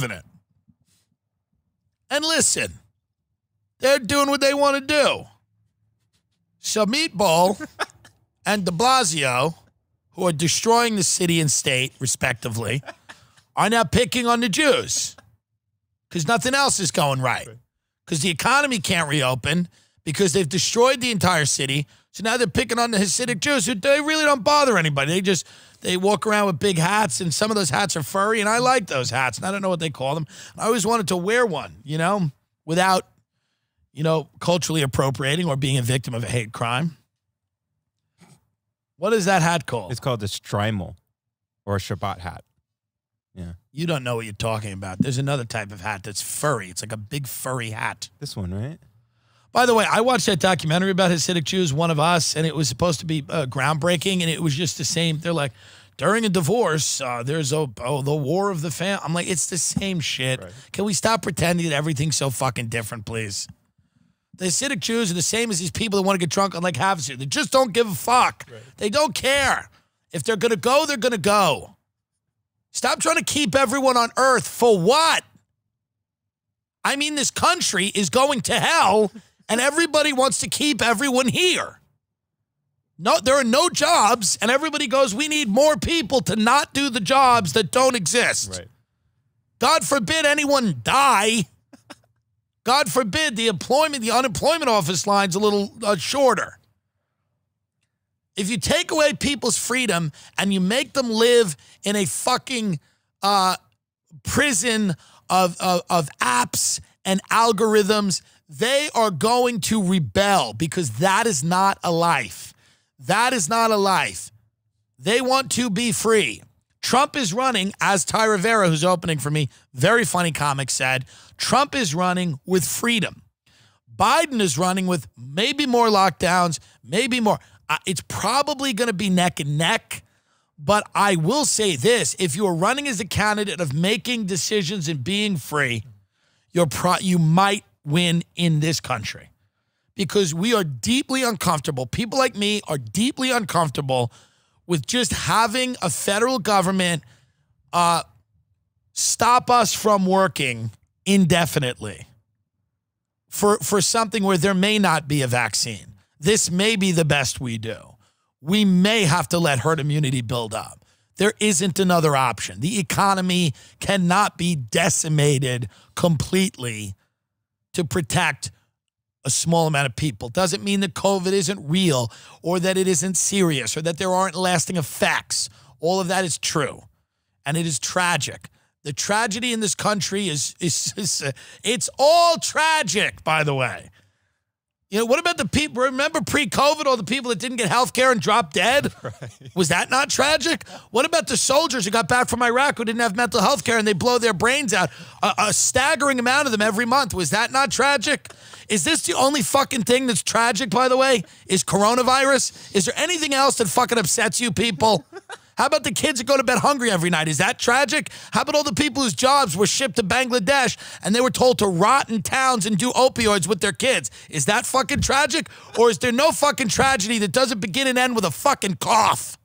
believe in it. And listen, they're doing what they want to do. So Meatball and de Blasio, who are destroying the city and state, respectively, are now picking on the Jews because nothing else is going right. Because the economy can't reopen because they've destroyed the entire city. So now they're picking on the Hasidic Jews who they really don't bother anybody. They walk around with big hats, and some of those hats are furry, and I like those hats, and I don't know what they call them. I always wanted to wear one, you know, without, you know, culturally appropriating or being a victim of a hate crime. What is that hat called? It's called a Strymel or a Shabbat hat. Yeah. You don't know what you're talking about. There's another type of hat that's furry. It's like a big furry hat. This one, right? By the way, I watched that documentary about Hasidic Jews, One of Us, and it was supposed to be groundbreaking, and it was just the same. They're like, during a divorce, there's the war of the family. I'm like, it's the same shit. Right. Can we stop pretending that everything's so fucking different, please? The Hasidic Jews are the same as these people that want to get drunk on Lake Havasu. They just don't give a fuck. Right. They don't care. If they're going to go, they're going to go. Stop trying to keep everyone on earth. For what? I mean, this country is going to hell, and everybody wants to keep everyone here. No, there are no jobs, and everybody goes, we need more people to not do the jobs that don't exist. Right. God forbid anyone die. God forbid the unemployment office line's a little shorter. If you take away people's freedom and you make them live in a fucking prison of apps and algorithms, they are going to rebel because that is not a life. That is not a life. They want to be free. Trump is running, as Ty Rivera, who's opening for me, very funny comic, said, Trump is running with freedom. Biden is running with maybe more lockdowns, maybe more. It's probably going to be neck and neck, but I will say this. If you are running as a candidate of making decisions and being free, you might win in this country because we are deeply uncomfortable. People like me are deeply uncomfortable with just having a federal government stop us from working indefinitely for something where there may not be a vaccine. This may be the best we do. We may have to let herd immunity build up. There isn't another option. The economy cannot be decimated completely to protect a small amount of people. Doesn't mean that COVID isn't real or that it isn't serious or that there aren't lasting effects. All of that is true, and it is tragic. The tragedy in this country is it's all tragic, by the way. You know, what about the people, remember pre-COVID, all the people that didn't get health care and dropped dead? Right. Was that not tragic? What about the soldiers who got back from Iraq who didn't have mental health care and they blow their brains out? A staggering amount of them every month. Was that not tragic? Is this the only fucking thing that's tragic, by the way? Is coronavirus? Is there anything else that fucking upsets you people? How about the kids that go to bed hungry every night? Is that tragic? How about all the people whose jobs were shipped to Bangladesh and they were told to rot in towns and do opioids with their kids? Is that fucking tragic? Or is there no fucking tragedy that doesn't begin and end with a fucking cough?